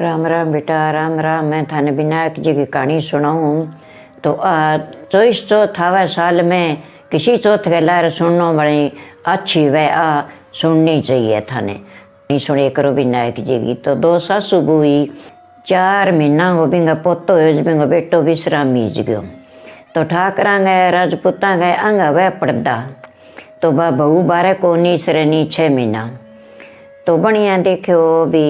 राम राम बेटा, राम राम। मैं थाने विनायक जी की कहानी सुनाऊँ तो 24 चौथ आवे साल में किसी चौथ के लार सुनना बड़ी अच्छी वे सुननी चाहिए थाने। नहीं सुने करो विनायक जी की। तो 2 सासू बुई 4 महीना हो बिंगा पोतो हो बिंगा बेटो विश्राम मीज गयो। तो ठाकरा गए राजपूता गए अंगा वह पड़दा तो बा बहू बारे को नीसरे 6 महीना। तो बढ़िया देखो भी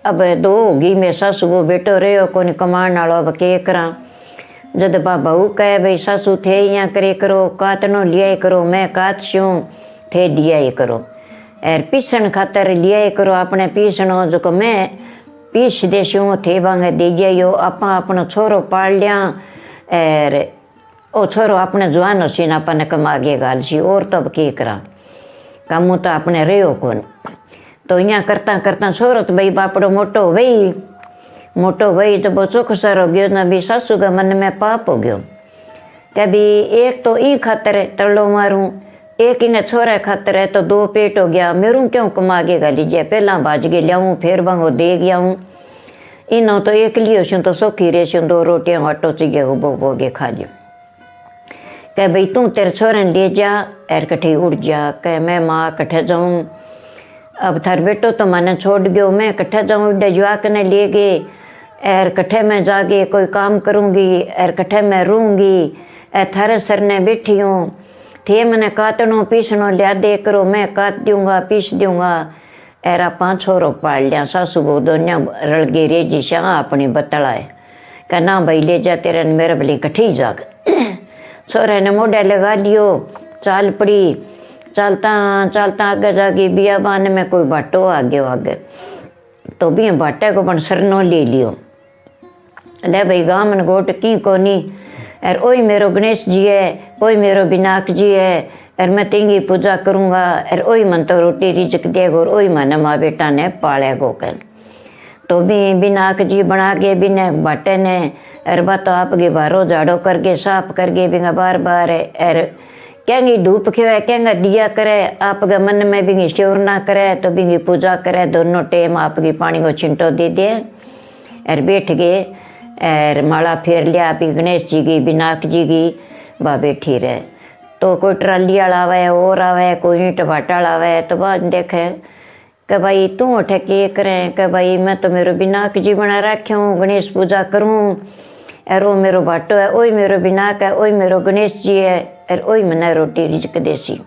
अब 2 होगी मैं सासू वो बेटो रहो को कमान वालो अब के करा। जद बा बहू कहे भाई सासू थे यहाँ करे करो कातनो लिया करो मैं कात छूँ थे दिया करो एर पीसन खातर लिया करो अपने पीसनो जो को मैं पीस देशूँ थे बांगे दे गया आपा अपनो छोरो पाल लिया एर ओ छोरो अपने जवानो सीन अपने कमागे गाल सी और तब के करा कामू तो अपने रहो कौन। तो यहाँ करता करता छोरो तो भाई बापड़ो मोटो भाई तो वो चौकसर हो गयो ना भी सासू का मन में पाप हो गयो कभी एक तो ई खातर तड़ो मारूं एक इन्हें छोरा खातर है तो 2 पेट हो गया मेरू क्यों कमागे गा लीजिए पहला भाज के लियाऊँ फिर बंगो दे गया हूँ इनो तो एक लियो छूँ तो सौखी रेसूँ 2 रोटियाँ आटो चिगे उबो के खा लियो। कह भाई तू तेरे छोरे ले जा एर कठे उड़ जा कह मैं माँ कठे जाऊँ अब थार बेटो तो मैंने छोड़ गयो मैं कट्ठे जाऊँ इड्डे जवाक ने ले गए एर कट्ठे में जाके कोई काम करूँगी एर कट्ठे में रहूँगी एर थारे सर ने बैठी हूँ थे मैंने कातनो पीसनो लिया दे करो मैं काट दूँगा पीस दूँगा एर आपा छोरो पाल लिया सासू बहू दोनिया रल गई रेजी शाह अपनी बतलाए कह ना भाई ले जा तेरे मेरे भली कट्ठी जाग। छोरे ने मोढ़े लगा लियो चाल पड़ी चलता चलता आगे जाके बियाबान में कोई भाटो आगे तो भी भाटे को पण सरनो ले लियो ले भाई गामन गोट की कोनी और ओई मेरो गणेश जी है ओई मेरो विनायक जी है और मैं तेंगी पूजा करूँगा और ओई मन तो रोटी रिजक देगो और ओई मन माँ बेटा ने पालेगो कर। तो भी विनायक जी बना के बिना भाटे ने और बात आपके बारो झाड़ो करके साफ करके बिना बार बार और कहेंगे धूप खिवाए कहेंगे दिया करे आपके मन में भी श्योर ना करे तो भी पूजा करे दोनों टाइम आपकी पानी को छिंटो दे दे और बैठ गए और माला फेर लिया आप गणेश जी की विनायक जी की बा बैठी रहे। तो कोई ट्राली वाला आवे और आवे कोई ईंट भाटा आवे तो बाद देखे कि भाई तू उठे के करें कि भाई मैं तो मेरो विनायक जी बना रखे हूँ गणेश पूजा करूँ और वो मेरो भाटो है वही मेरो विनायक है वही मेरो गणेश जी है और वही मैंने रोटी रिजक देसी।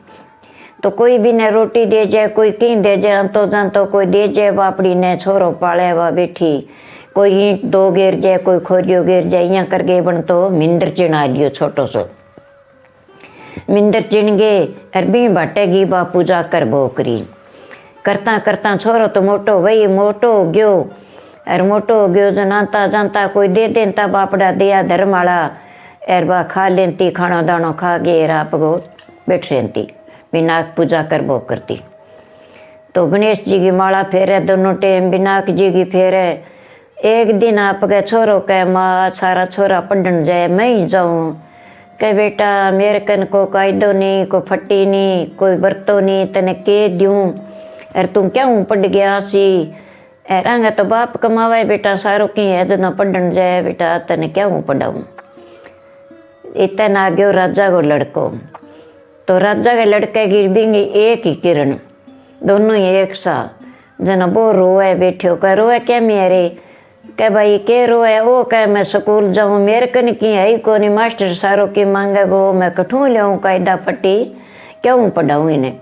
तो कोई भी ने रोटी दे जाए कोई कहीं दे जाए तो जान तो कोई दे जाए बापड़ी ने छोरो पाले वा बैठी कोई ईंट 2 गिर जाए कोई खोरियो गिर जाए यहाँ करके बन तो मिंदर चिना लियो छोटो सो मिंदर चिन गए और भी भाटेगी बा पूजा कर बोकरी करता करता छोरो तो मोटो भाई मोटो हो गयो और मोटो हो गयो जनाता जानता कोई दे देता बापड़ा दिया धर्माला एर बा खा लेती खाना दानो खा गए आप गो बैठ रहती विनायक पूजा कर बो करती। तो गणेश जी की माला फेरे दोनों टाइम विनायक जी की फेरे। एक दिन आपके छोरो कह माँ सारा छोरा पढ़न जाए मैं ही जाऊँ कह बेटा मेरे कन को कायदो नहीं को फटी नहीं कोई बरतो नहीं तने के दूँ और तुम क्या हूँ पढ़ गया सी रंग तो बाप कमावे बेटा सारो की है जो न पढ़न जाए बेटा तने क्या हूँ पढ़ाऊँ। इतना आ गयो राजा को लड़को। तो राजा के लड़के की बिंगी एक ही किरण दोनों ही एक सा जना वो रोए बैठो कह रोए क्या मेरे कह भाई के रोए वो कह मैं स्कूल जाऊँ मेरे कन की है ही कोनी मास्टर सारो की मांगे गो मैं कठूँ लियाऊँ कायदा फटी क्यों पढ़ाऊँ इन्हें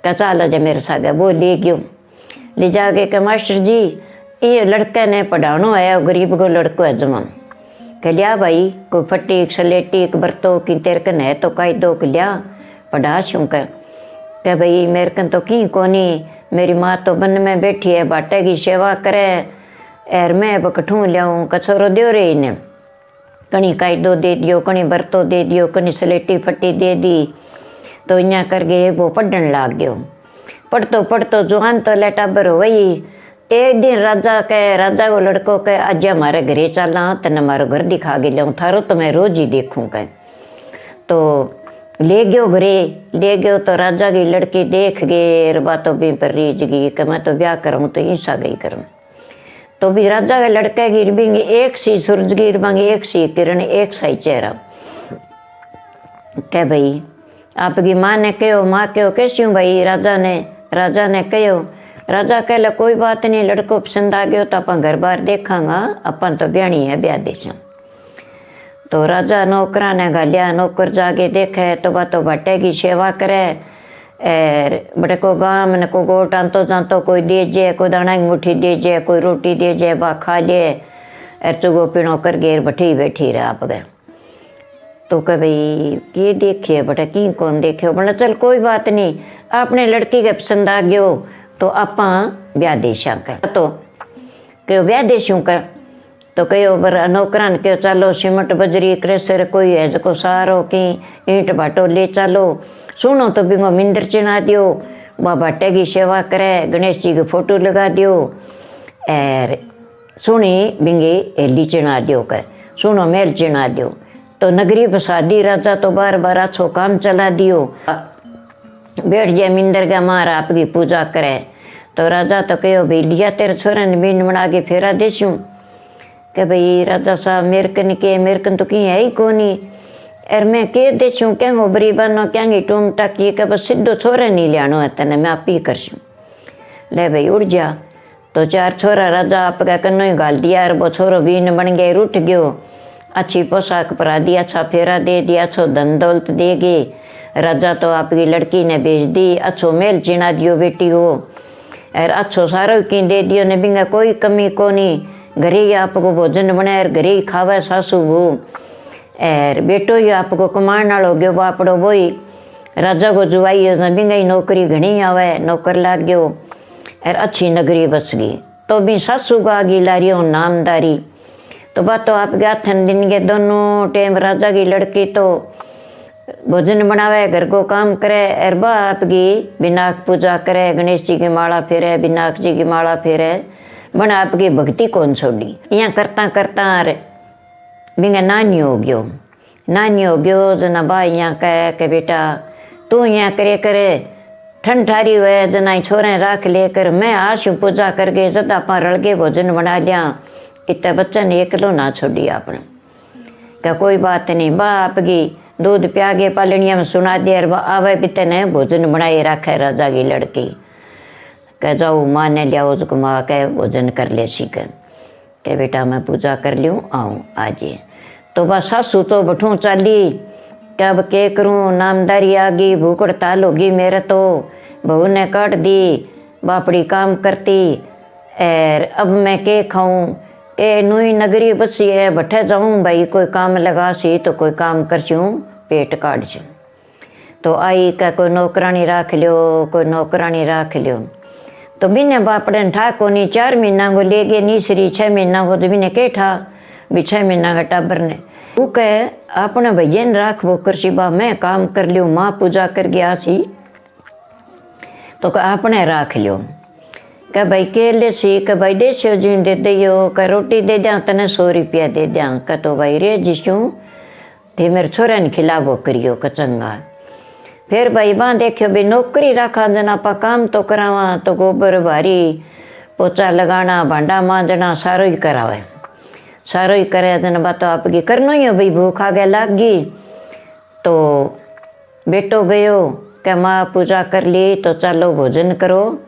कह चलो जा मेरे सागे वो ले गयो ले जाके कह मास्टर जी ये लड़के ने पढ़ानो है गरीब को लड़को है जमान कह लिया भाई कोई फटी एक सलेटी एक बरतो की तेरे कन है तो कायदो को लिया पढ़ा शूँ कह भाई मेरे कन तो की कोनी मेरी माँ तो बन में बैठी है बाटे की सेवा करे और मैं अब कठूँ लियाऊँ कछोरो दो रे इन्हें कहीं कायदो दे दियो कहीं बरतो दे दियो कहीं सलेटी फटी दे दी। तो यहाँ करके वो पढ़न लाग गयो पढ़तो जवान तो लेटाबर हो वही। एक दिन राजा को लड़को कहे आज हमारे घरे चलना तने हमारो घर दिखा के लियाऊँ थारो तो मैं रोज ही देखूँ कह। तो ले गयो घरे ले गयो तो राजा की लड़की देख गए बातों भी पर रीझ गई कि मैं तो ब्याह करूँ तो ईसा गई करूँ। तो भी राजा के लड़के गिर बिंगे एक सी सूरज गिर बांगे एक सी किरण एक सी चेहरा। कह भाई आपकी माँ ने कहो, माँ कहो कैसी हूँ भाई? राजा ने कहो, राजा कहला कोई बात नहीं, लड़को पसंद आ गयो तो अपन घर बार देखांगा, अपन तो ब्याणी है ब्याह देशा। तो राजा नौकरा ने गालिया, नौकर जाके देखे तो बा तो भट्टे की सेवा करे, बटे को गाँव में को गोट आंतो जानतो कोई दे जे, कोई दाना की मुट्ठी दे जे, कोई रोटी दे जे, बा खा ले, चुगो पीणो कर घेर बैठी रहे आप गए। तो कह भाई ये देखिए बटा की कौन देखे, बोला चल कोई बात नहीं, आपने लड़की के पसंद आ गयो तो आप ब्याह देशा कर। तो कहो ब्याह देशू कर, तो कहो बर नौकरा ने कहो चलो सीमट बजरी क्रेसर कोई है जो सारो की ईंट भाटो ले चलो, सुनो तो बिंगो मिंदर चिना दियो, वह भाटे की सेवा करे, गणेश जी की फोटो लगा दियो, और सुनी बिंगी हेली चिना दियो कर, सुनो मेल चिना दियो। तो नगरी बसादी राजा तो बार बार अच्छो काम चला दियो, बैठ जाए मिंदर का मार आपकी पूजा करे। तो राजा तो कहो भाई लिया तेरे छोरे ने बीन बना के फेरा देशू। कि भाई राजा साहब मेरे कन तो कहीं है ही कोनी, और मैं के देशू क्या बरीबानो क्या टूम टाकी के बस सीधो छोरे नहीं लियानो है तेने, मैं आप ही करशूँ। ले भाई उड़ जा। तो 4 छोरा राजा आपका कन्नो ही गाल दिया, और वो छोरो बीन बन गए, रूठ गयो, अच्छी पोशाक परा दी, अच्छा फेरा दे दिया, अच्छो धन दौलत देगी। राजा तो आपकी लड़की ने भेज दी, अच्छो मेल चिना दियो बेटी हो, और अच्छो सारो की दे दियो ने, बिंगा कोई कमी कोनी, घरे ही आपको भोजन बनाए, घरे ही खावे सासू बहू, और बेटो ही आपको कमान वालो गयो बापड़ो बोई। राजा को जुवाई बिंगा ही नौकरी घनी आवे, नौकर लाग गयो, और अच्छी नगरी बस गई। तो भी सासू को आगी लारियो नामदारी। तो बात तो आपके हाथन दिन के दोनों टाइम राजा की लड़की तो भोजन बनावे, घर को काम करे, और बा आपकी विनायक पूजा करे, गणेश जी की माला फेरे, विनायक जी की माला फेरे, बना आपकी भक्ति कौन छोड़ी। यहाँ करता करता बिंगा नानी हो गयो जना बा यहाँ कहे कि बेटा तू यहाँ करे करे ठंड ठारी हुए जना छोरे राख लेकर, मैं आशु पूजा करके जब आप रल के भोजन बना लिया, इतना बच्चा ने एकलो ना छोड़ी आपने। क्या कोई बात नहीं, बा आपकी दूध प्या के पालनिया में सुना दिया, और आवे पिता ने भोजन बनाए रखा राजा की लड़की। कह जाओ माँ ने लिया उसको, माँ कह भोजन कर ले सीख के बेटा मैं पूजा कर लूँ आऊँ आजिए। तो बस सासू तो बठूँ चाली, कब के करूँ, नामदारी आ गई, भूख हड़ताल होगी मेरे तो, बहू ने काट दी, बापड़ी काम करती, और अब मैं के खाऊँ, ए नई नगरी बसी है, बठे जाऊँ भाई कोई काम लगा सी तो कोई काम कर छूँ, पेट काट छूँ। तो आई का कोई नौकरानी राख लियो, कोई नौकरानी राख लियो। तो बिने बापड़े ठा को नहीं, 4 महीना को ले गए नीसरी, 6 महीना को तो बिने के ठा भी 6 महीना का टाबर ने। वो कहे अपने भैया ने राख वो कर बा, मैं काम कर लियो, माँ पूजा कर गया सी तो आपने राख लियो। कह भाई के ले सी, कह भाई देशो जी दे दियो, कह रोटी दे दिया तने 100 रुपया दे दिया। कह तो भाई रे जिसू थे मेरे छोरा ने खिलावो करियो कचंगा। फिर भाई वहाँ देखियो भाई नौकरी रखा जना आप काम तो करावा, तो गोबर भारी पोचा लगाना, भांडा मांजना सारो ही करावे, सारो ही करे जना बात तो आपकी करनो ही है भाई, भूख आगे लाग गई। तो बेटो गयो क्या माँ पूजा कर ली तो चलो भोजन करो,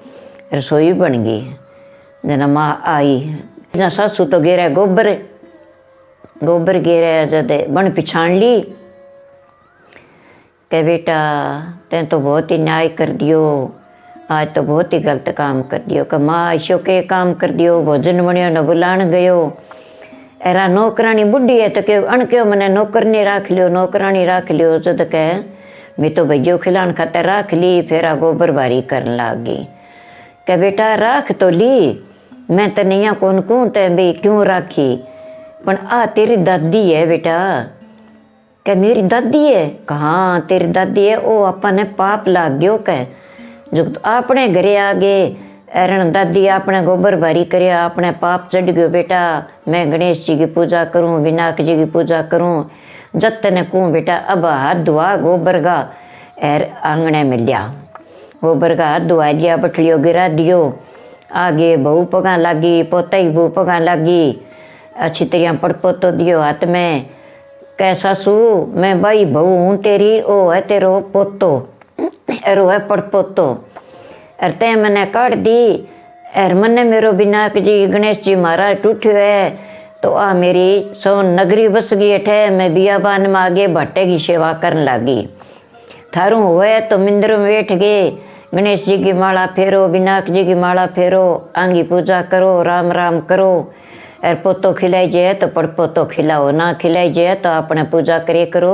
रसोई बन गई। जना माँ आई, जना सासू तो गिरे गोबर गिरे जद बन पिछाण ली। कह बेटा तैं तो बहुत ही न्याय कर दियो, आज तो बहुत ही गलत काम कर दियो। कि माँ ऐसो के काम कर दियो, भोजन बनियो न बुलाण गयो, एरा नौकरानी बुढ़ी है तो क्यों अण क्यों मैंने नौकरनी राख लियो, नौकरानी राख लियो। जद कह मैं तो भैया खिलाने खातर राख ली, फिर गोबर भारी करने लग गई। कह बेटा राख तो ली, मैं तो नहीं कौन कहूँ ते भाई क्यों राखी, पर आ तेरी दादी है बेटा। क्या मेरी दादी है? कहाँ तेरी दादी है, ओ अपने पाप लाग गयो। कह जो अपने घरे आ गए, एरण दादी आपने गोबर भारी करया, अपने पाप चढ़ गयो बेटा। मैं गणेश जी की पूजा करूँ, विनायक जी की पूजा करूँ, जब तने कहूँ बेटा अब हाथ धुआ गोबर का, एर आंगने में लिया गोबर का हाथ धुआ लिया, बटलियो गिरा दियो, आगे बहू पगा लागी, पोता ही बहू पगा लागी। अच्छी तरह पड़पोतो दियो हाथ में, कह सासू मैं भाई बहू हूँ तेरी, ओ है तेरो पोतो, अरो है पड़पोतो। अर ते मैंने काट दी, अर मने मेरो विनायक जी गणेश जी महाराज टूट्यो है, तो आ मेरी सो नगरी बस गई अठे। मैं बियाबान में आगे भट्टे की सेवा करने लगी। थारू हुए तो मंदिर में बैठ गए, गणेश जी की माला फेरो, विनायक जी की माला फेरो, आंगी पूजा करो, राम राम करो। और पोतो खिलाई जाए तो पड़पोतो खिलाओ, ना खिलाई जाए तो अपने पूजा करे करो,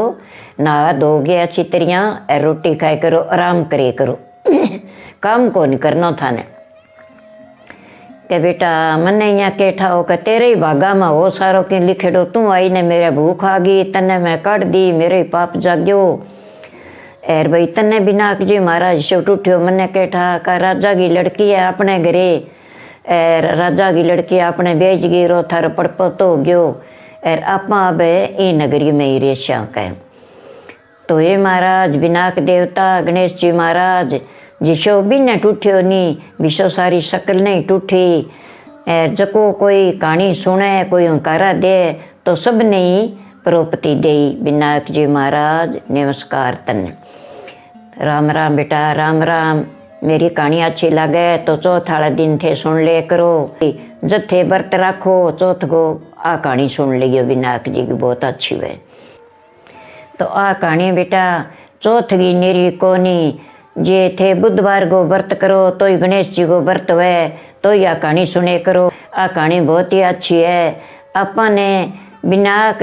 नहा धोगे अच्छी तरह, और रोटी खाए करो, आराम करे करो। काम को नहीं करना थाने। के बेटा मने यहाँ केठा हो के तेरे ही भागा में हो सारो के लिखेड़ो, तू आई ने मेरे भूख आ गई, तने मैं काट दी, मेरे ही पाप जाग्यो। एर भाई तने विनायक जी महाराज शिव उठ्यो, मने केठा का राजा की लड़की है अपने घरे, एर राजा की लड़की अपने बेच गई, रो थारो पड़पोतो हो गयो, एर आपा अब ई नगरी में ही रेशा कह। तो ये महाराज विनायक देवता गणेश जी महाराज जिसो भी ने टूठ्यो नी, विशो सारी शकल नहीं टूठी। जको कोई कहानी सुने, कोई हंकारा दे तो सब नहीं प्रोपति दे। विनायक जी महाराज नमस्कार तन। राम राम बेटा, राम राम। मेरी कहानी अच्छी लगे तो चौथ वाला दिन थे सुन ले करो, जब थे व्रत रखो चौथ को आ कहानी सुन लियो, विनायक जी की बहुत अच्छी है। तो आ कहानी बेटा चौथ की नेरी कोनी, जे थे बुधवार को व्रत करो तो ही गणेश जी को व्रत हुए, तो ही आ कहानी सुने करो। आ कहानी बहुत ही अच्छी है। अपने विनायक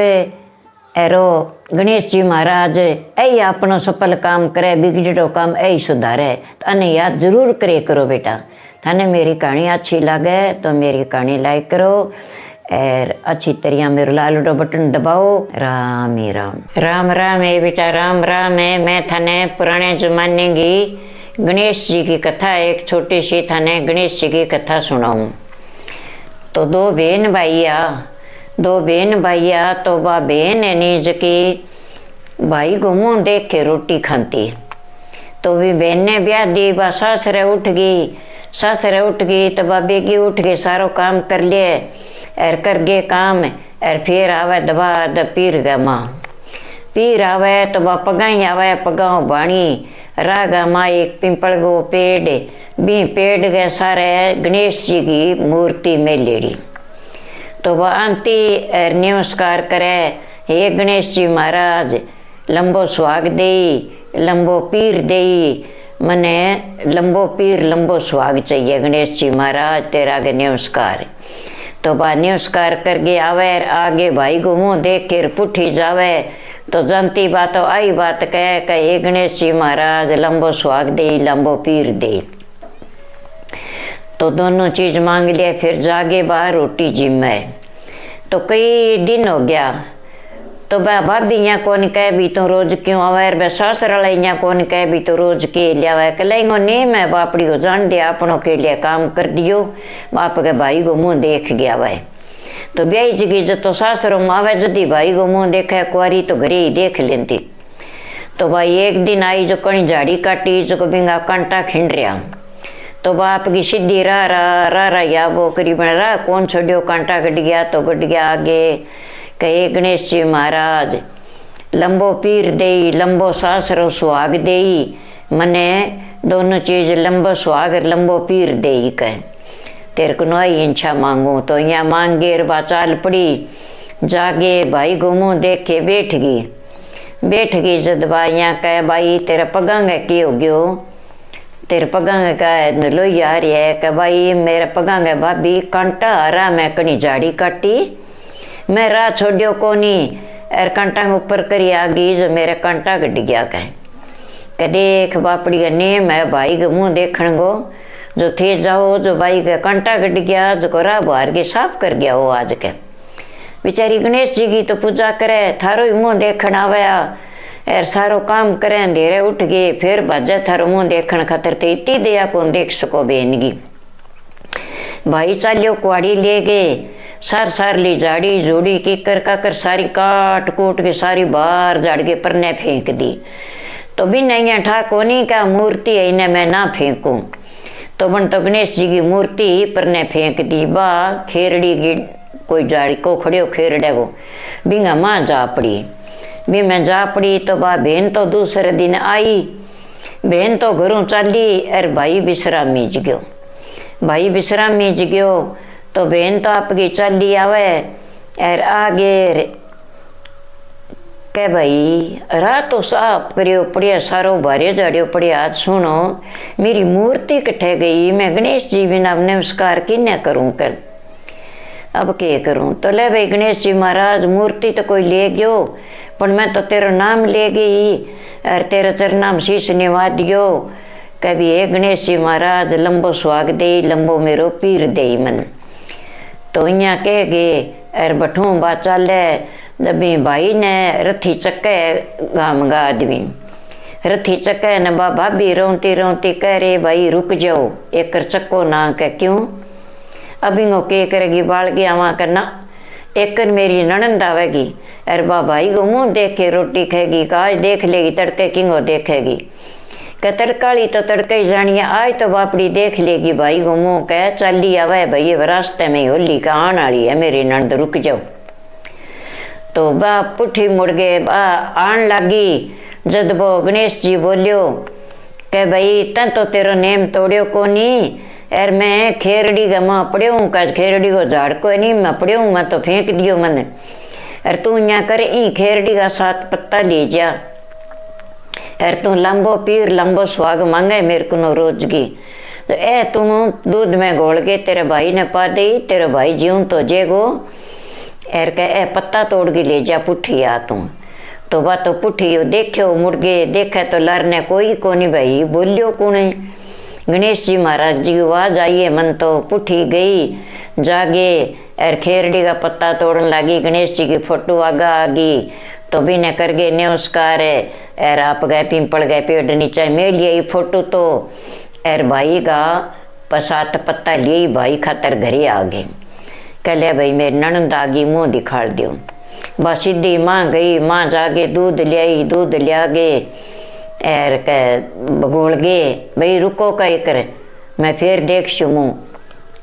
एरो गणेश जी महाराज ऐ अपनो सफल काम करे, बिगड़ो काम ऐ सुधारे, अने याद जरूर करे करो बेटा। थाने मेरी कहानी अच्छी लगे तो मेरी कहानी लाइक करो, और अच्छी तरह मेरे लाल बटन दबाओ। राम ही राम। राम राम है बेटा, राम राम है। मैं थाने पुराने जमाने की गणेश जी की कथा, एक छोटी सी थाने गणेश जी की कथा सुनाऊं। तो दो बहन भाइया, तो वह बहन है नीज की भाई को मुँह देख के रोटी खाती। तो भी बहन ने ब्याह दी, वह सासरे उठ गई तो वह बेगी उठ के सारो काम कर लिए, और कर गए काम, और फिर आवे दबा द पीर गा माँ। पीर आवे तो वह पगाई आवे, पगाओ बाणी रागा माँ एक पिंपल गो पेड़, बी पेड़ गए सारे गणेश जी की मूर्ति में लेड़ी। तो वह आंती और नमस्कार करे, हे गणेश जी महाराज लंबो सुहाग देई, लंबो पीर देई, मने लंबो पीर लंबो सुहाग चाहिए गणेश जी महाराज, तेरा आगे नमस्कार। तो वह नमस्कार करके आवे, आगे भाई को मुँह देख कर पुठी जावे, तो जानती बात आई बात कह हे गणेश जी महाराज लंबो सुहाग दे, लंबो पीर दे। तो दोनों चीज मांग लिया, फिर जागे बाहर रोटी जिम्मे। तो कई दिन हो गया, तो वह भाभी यहाँ कौन कह भी तो रोज क्यों आवे, वह सासर वाला यहाँ कौन कह भी तो रोज के लिया, कलेंगो नहीं मैं बापड़ी को जान दिया, अपनों के लिए काम कर दियो, बाप के भाई को मुँह देख गया वह। तो ब्याई जगी जो तो सासरों में आवे, यदि भाई को मुँह देखा कुआरी तो घरे ही देख लेती। तो भाई एक दिन आई जो कहीं झाड़ी काटी, जो बिंगा कांटा खिंड रहा, तो बाप की सीधी रा या वो करीबन रा कौन छोड़ियो, कांटा गट गया तो गट गया आगे, कहे गणेश जी महाराज लंबो पीर देई, लंबो सासरो सुहाग देई, मने दोनों चीज लंबो सुहाग लंबो पीर देई कह, तेरे को नई इच्छा मांगू। तो यहाँ मांगे बा चाल पड़ी, जागे भाई को मुँह देख के बैठ गई जद बा यहाँ कह भाई तेरा पगांग की हो गयो, तेरे पगांग का लोई आ रही है, कह भाई मेरा पगांग भाभी कांटा हरा, मैं कनी झाड़ी काटी, मैं राह छोड़ियो कोनी, और कांटा ऊपर करी आ गई जो मेरा कांटा गड गया कह देख बापड़ी का नेम है भाई के मुँह देखने को, जो थे जाओ जो भाई का कांटा गड गया, जो राह बाहर के साफ कर गया हो आज के। बेचारी गणेश जी की तो पूजा करे, थारो ही मुँह देखन आया, और सारो काम करे, अंधेरे उठ गए, फिर बाजा थारो मुँह देखन खातर थे इतनी दया कौन देख सको बेनगी। भाई चालियो कुआड़ी ले गए, सार ली झाड़ी जोड़ी की कर सारी काट कूट के सारी बाहर झाड़ के परने फेंक दी। तो भी नहीं ठा कोनी का मूर्ति है इन्हें मैं ना फेंकूं। तो बन तो गणेश जी की मूर्ति पर ने फेंक दी। बा खेरड़ी की कोई जाड़ी को खड़ियो खेरड़े को बिंगा माँ जा पड़ी। भी मैं जा पड़ी तो बा बहन तो दूसरे दिन आई। बहन तो घरों चली और भाई विश्रामी ज गयो। भाई विश्रामी ज गयो तो बहन तो आपकी चली आवे और आगे के भाई रात तो साफ करियो पड़िया सारो भारे जाड़ियो पड़िया। आज सुनो मेरी मूर्ति कटे गई, मैं गणेश जी बिना नमस्कार किन्ने करूं कर, अब के करूं। तो ले भाई गणेश जी महाराज मूर्ति तो कोई ले गयो पर मैं तो तेरा नाम ले गई और तेरे चरनाम शीश निवा दियो। कभी हे गणेश जी महाराज लंबो सुहाग दे, लंबो मेरो पीर दे मन। तो इया कह गए और बठू बा चाले। जबी भाई ने रथी चक्के गाम गा आदमी रथी चक्के ने बा भाभी रोती रोती कह रहे भाई रुक जाओ एक चक्को ना कह क्यों अभी वो के करेगी बाल गया वहाँ करना एक मेरी ननंद आवेगी और बा भाई को मुँह देख के रोटी खाएगी का आज देख लेगी तड़के किंगो देखेगी कह तड़काली तो तड़के ही जानिए आज तो बापड़ी देख लेगी भाई को मुँह कह चली आवे भाई रास्ते में होली का आन वाली है मेरी ननंद रुक जाओ। तो बा पुठी मुड़ गए बा आन लगी। जद वो गणेश जी बोलियो के भाई तन तो तेरो नेम तोड़ियो कोनी और मैं खेरड़ी का माँ पड़े हूँ का खेरड़ी को झाड़ को नहीं मैं पड़े हूँ मैं तो फेंक दियो मन और तू यहाँ कर ई खेरड़ी का 7 पत्ता ले जा और तू लंबो पीर लंबो सुहाग मांगे मेरे को रोज की। तो ए तुम दूध में घोल के तेरे भाई ने पा दी तेरे भाई जीव तो जेगो एर कह ए पत्ता तोड़ के ले जा पुठी आ तू। तो बा तो पुठी देखो मुड़ गए देखे तो लरने कोई कोनी भाई बोलियो कौन गणेश जी महाराज जी की आवाज आई है मन तो पुठी गई जागे और खेरड़ी का पत्ता तोड़न लगी। गणेश जी की फोटो आगा आ गई तो भी ने कर गए नमस्कार और आप गए पिंपल गए पेड़ नीचे में लिए फोटो तो और भाई का 7 पत्ता लिए भाई खातर घरे आ गए। कह भाई मेरी ननंद आ गई मुँह दिखा दियो। बस सीधी माँ गई माँ जाके दूध लिया गए और कह घोल गए भाई रुको कह कर मैं फिर देख शू मुँह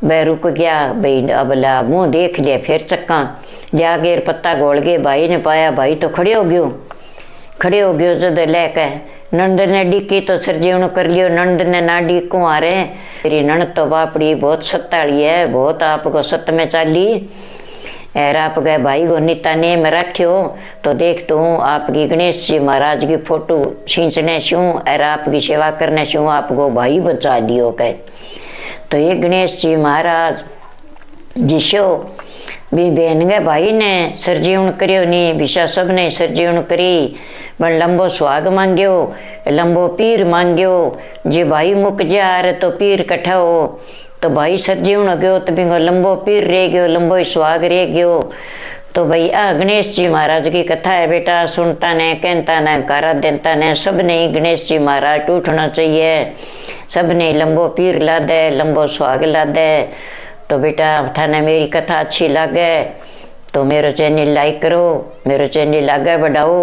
भाई रुक गया भाई अब ला मुँह देख लिया फिर चक्का लिया गए पत्ता घोल गए। भाई ने पाया भाई तो खड़े हो गयो जद लेके नंद ने डिकी तो सरजीवन कर लियो। नंद ने ना डिको आ रहे मेरी ननद तो बापड़ी बहुत सत्ताली है बहुत आपको सत्य में चाली और आप गए भाई को नीता नेम रखियो। तो देख तो हूँ आपकी गणेश जी महाराज की फोटो खींचने शूँ और आपकी सेवा करने शूँ आपको भाई बचा लियो कह। तो ये गणेश जी महाराज जिसो भी बहन गए भाई ने सरजीवन करियो नहीं विशा सब ने सरजीवन करी बन लंबो सुहाग मांग्यो लंबो पीर मांग्यो जे भाई मुक जा रहे तो पीर कट्ठा हो तो भाई सरजीवन गयो तो बिंगो लंबो पीर रह गयो लंबो सुहाग रह गयो। तो भाई आ गणेश जी महाराज की कथा है बेटा सुनता ने कहता ने कारा देता ने सब ने गणेश जी महाराज टूटना चाहिए सब ने लंबो पीर ला दे लंबो सुहाग ला दे। तो बेटा थाने मेरी कथा अच्छी लगे तो मेरे चैनल लाइक करो मेरे चैनल आगे बढ़ाओ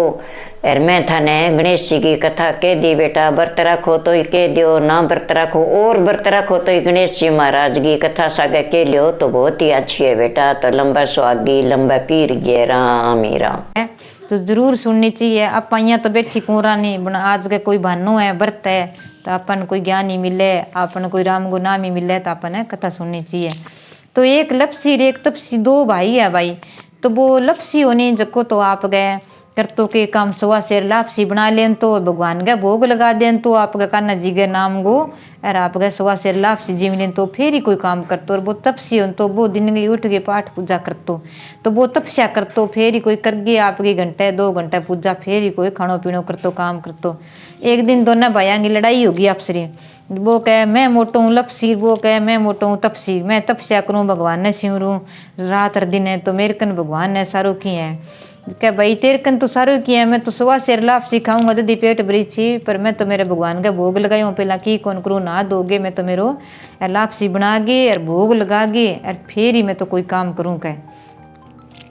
और मैं थाने गणेश जी की कथा कह दी बेटा व्रत रखो तो ही कह दियो ना व्रत रखो और व्रत रखो तो ही गणेश जी महाराज की कथा सागे कह लियो तो बहुत ही अच्छी है बेटा। तो लंबा सुहागी लंबा पीर गे राम ही राम तो जरूर सुननी चाहिए। आप यहाँ तो बैठी कोरा नहीं बना आज के कोई भानो है व्रत है तो अपन कोई ज्ञान ही मिले अपन कोई राम को नाम ही मिले तो अपन कथा सुननी चाहिए। तो एक लपसी एक तपसी 2 भाई है भाई तो वो लपसी होने जको तो आप गए करतो के काम सुबह से लापसी बना लें तो भगवान का भोग लगा दें तो आपका कान्हा जी के नाम गो और आप गए सुबह से लापसी जीव लें तो फिर ही कोई काम करतो और वो तपसी हो तो वो दिन की उठ के पाठ पूजा करतो तो वो तपस्या करतो फिर ही कोई कर गए आपके घंटे 2 घंटे पूजा फिर ही कोई खानो पीनो करतो काम करतो। एक दिन दोनों भाइयों की लड़ाई होगी आपसे वो कहे मैं मोटो हूँ लपसी वो कहे मैं मोटो हूँ तपसी मैं तपस्या करूँ भगवान ने सिमरूँ रात और दिन है तो मेरे कन भगवान ने सारो की है क्या भाई तेरे कन तो सारो की है मैं तो सुबह से लापसी खाऊंगा यदि पेट भरी छी पर मैं तो मेरे भगवान का भोग लगाई हूँ पहला की कौन करूँ ना दोगे मैं तो मेरो लापसी बना गे और भोग लगा गे और फिर ही मैं तो कोई काम करूँ कह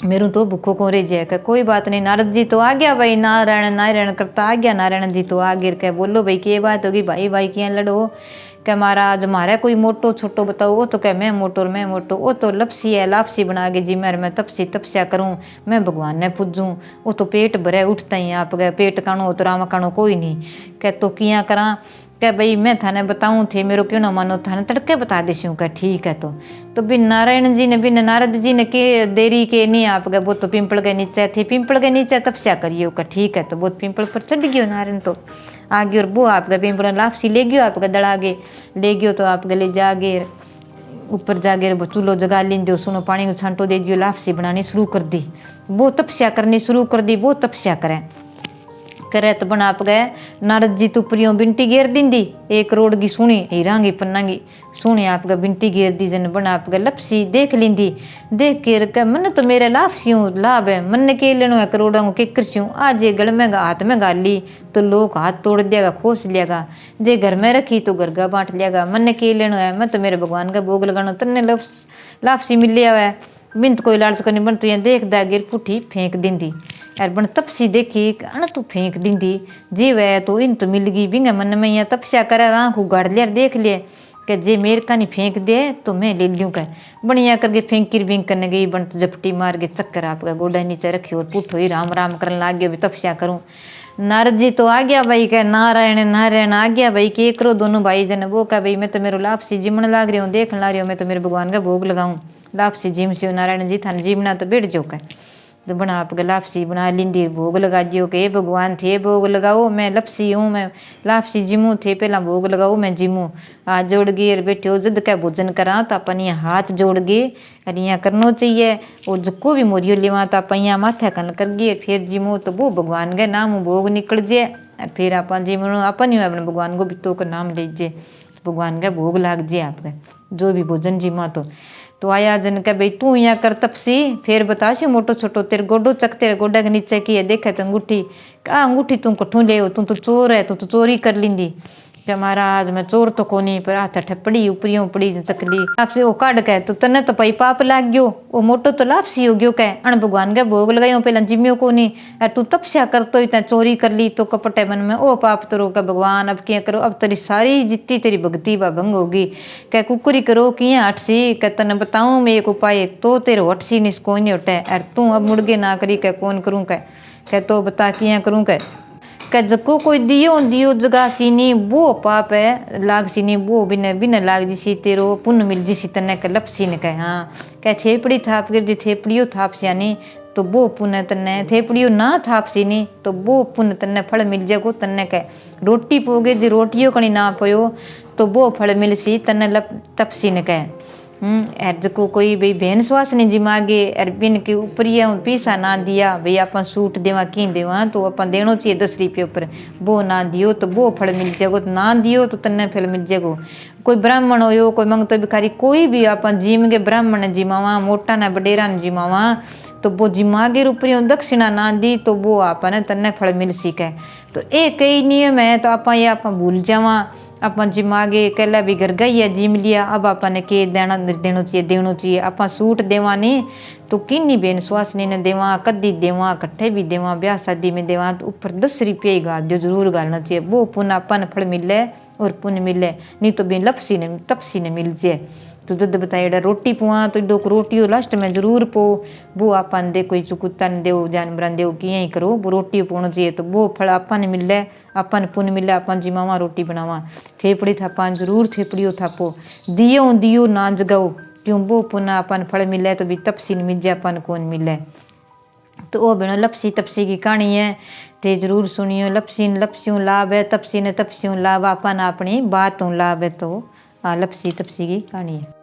मेरू तो भूखो को रह जाए। कोई बात नहीं, नारद जी तो आ गया भाई, नारायण नारायण करता आ गया। नारायण जी तो आ गिर के बोलो भाई क्या बात होगी, भाई भाई क्या लड़ो। क्या महाराज हमारा कोई मोटो छोटो बताओ। वो तो क्या मैं मोटो और मैं मोटो, वो तो लपसी है, लापसी बना के जी मैं तपसी तपस्या करूँ, मैं भगवान ने पूजूँ। वो तो पेट भरे उठता ही आप गए, पेट काणो तो राम काणो कोई नहीं। क्या तो किया करा, क्या भाई मैं थाने बताऊँ थे, मेरे क्यों ना मानो, थाने तड़के बता देसी। क्या ठीक है। तो बिन नारायण जी ने बिन नारद जी ने के देरी के नहीं आप गए, वो तो पिंपल के नीचे थे, पिंपल के नीचे तपस्या करियो। का ठीक है। तो बहुत पिंपल पर चढ़ गयो नारायण तो आगे, और वो आपका पिंपल लापसी ले गयो, आपका दड़ागे ले गयो। तो आप गले जागे ऊपर जागे वो चूल्हो जगा लींदो, सुनो पानी को छांटो दे दियो, लापसी बनानी शुरू कर दी। वो तपस्या करनी शुरू कर दी, वो तपस्या करें करे। तो बना आप गए नारद जी तुपरियों बिंटी घेर दी, 1 करोड़ की सुनी हीरांगी पन्नांगी सुनी आपका बिंटी घेर दी। जन बना आप गए लपसी देख लींदी, देख के मन तो मेरे लापसियों लाभ है, मन के लेनो है करोड़ों के कृष्यों। आज ये गल में हाथ में गाल ली तो लोग हाथ तोड़ देगा, खोस लियागा। जे घर में रखी तो घर का बांट लियागा। मन के लेनो है, मैं तो मेरे भगवान का भोग लगानो, तन्ने लापसी मिल लिया है। बिंत कोई लालच करनी बन तो देख दा गिर पुठी फेंक दी। यार बन तपसी देखी अण तू फेंक दी जी वह तो इन तो मिल गई बिंगा मन में। यहाँ तपस्या करे आँख उगाड़ लिया देख लिया कि जे मेरे का नहीं फेंक दे तो मैं ले लूँ। कर बढ़िया करके फेंकी बिंग करने गई, बन तो झपटी मार के चक्कर आपका गोडा नीचे रखी और पुठो ही राम राम करने लाग गया, भी तपस्या करूँ। नारद जी तो आ गया भाई, कह नारायण नारायण आ गया भाई, के करो दोनों भाई जन। वो कह भाई मैं तो मेरे लापसी जिमन लाग रही हूँ, देखने ला रही हूँ, मैं तो मेरे भगवान का भोग लगाऊँ। लापसी जिम से नारायण जी थाने जिमना तो बैठ जाओ। तो बना आप लापसी बना लींदी, भोग लगा दियो के भगवान थे भोग लगाओ, मैं लपसी हूँ, मैं लापसी जिमू थे पहला भोग लगाओ मैं जिमू। हाथ जोड़ गए बैठे हो जिद का भोजन करा तो अपन यहाँ हाथ जोड़ गए और यहाँ करना चाहिए। और जिको भी मोरियो लेवा तो अपन यहाँ माथा कन कर गए, फिर जिमू तो वो भगवान के नाम भोग निकल जाए। फिर अपन जिमू अपन ही अपने भगवान को बितो का नाम लीजिए, तो भगवान का भोग लाग जाए आपका जो भी भोजन जिमा। तो आया जन का भाई तू यहाँ कर तपसी, फिर बताशी मोटो छोटो तेरे गोडो चक, तेरे गोडा के नीचे की है देखे तो अंगूठी। का अंगूठी तू कठू ले, तू तो चोर है, तू तो चोरी कर लींदी। क्या महाराज मैं चोर तो कोनी, पर हाथ ठपड़ी उपरियों पड़ी चकली आपसे वो काट के तो तने तो पई पाप लाग गयो। वो मोटो तो लापसी हो गयो कह अण भगवान के भोग लगायो पहला जिम्यो को नहीं। अरे तू तपस्या कर तो इतना चोरी कर ली तो कपटे मन में ओ पाप तरो का भगवान अब क्या करो, अब तेरी सारी जितनी तेरी भक्ति व भंग होगी। कह कुकुरी करो किया हटसी, कह तने बताऊं मैं एक उपाय तो तेरे हटसी निस्को नहीं हटे। अरे तू अब मुड़गे ना करी कह कौन करूँ कह तो बता किया करूँ कह जको कोई दियो दियो जगा सीनी वो पाप है लाग सीनी वो बिन बिन लाग जिसी तेरो पुण्य मिल जिसी तने के लपसी ने कह। हाँ कह थेपड़ी थाप गिर जी थेपड़ियो थाप सियानी तो वो पुण्य तन्ने, थेपड़ियो ना थाप सीनी तो वो पुण्य तन्ने फल मिल जाएगो। तन्ने कह रोटी पोगे जी रोटियो कणी ना पयो तो वो फल मिल सी तन्ने तपसी ने कह। एर जको कोई भाई बहन श्वास नहीं जिमागे एर बिन के ऊपरिया पैसा ना दिया भाई अपन सूट देवा की देवा तो अपन देनो चाहिए 10 रुपये ऊपर, वो ना दियो तो वो फल मिल जाएगो, तो ना दियो तो तन्ने फल मिल जाएगो। कोई ब्राह्मण हो कोई मंगतो भिखारी कोई भी अपन जिम के ब्राह्मण ने जिमावा मोटा ने बडेरा ने जिमावा तो वो जिमागे ऊपरी दक्षिणा ना दी तो वो आपने तन्ने फल मिल सीखे। तो एक कई नियम है तो आप ये आप भूल जावा अपन जिमागे कहला भी घर गई है जिम लिया अब अपन के देना देना चाहिए अपन सूट देवा नहीं तो किन्नी बेन सुहासनी ने देवा कद्दी देवा कट्ठे भी देवा ब्याह शादी में देवा तो ऊपर 10 रुपये ही गाल दो जरूर गालना चाहिए, वो पुण्य अपन फल मिले और पुण्य मिले, नहीं तो बेन लपसी ने तपसी ने मिल जाए। तो जद बताइए रोटी पुआ तो डोक रोटी लास्ट में जरूर पो वो अपन दे कोई चुकुत्ता ने देव जानवर देव कि यही करो वो रोटी पोना चाहिए तो वो फल अपन मिले अपन पुण्य मिले अपन जिमावा रोटी बनावा। थेपड़ी थापा जरूर थेपड़ियो थापो दियो दियो ना जगाओ क्यों वो पुनः अपन फल मिले तो भी तपसी ने मिल जाए अपन कौन मिले। तो वो बनो लपसी तपसी की कहानी है ते जरूर सुनियो। लपसी ने लपसियों लाभ है तपसी ने तपसियों लाभ अपन अपनी बातों लाभ है। तो लपसी तपसी की कहानी है।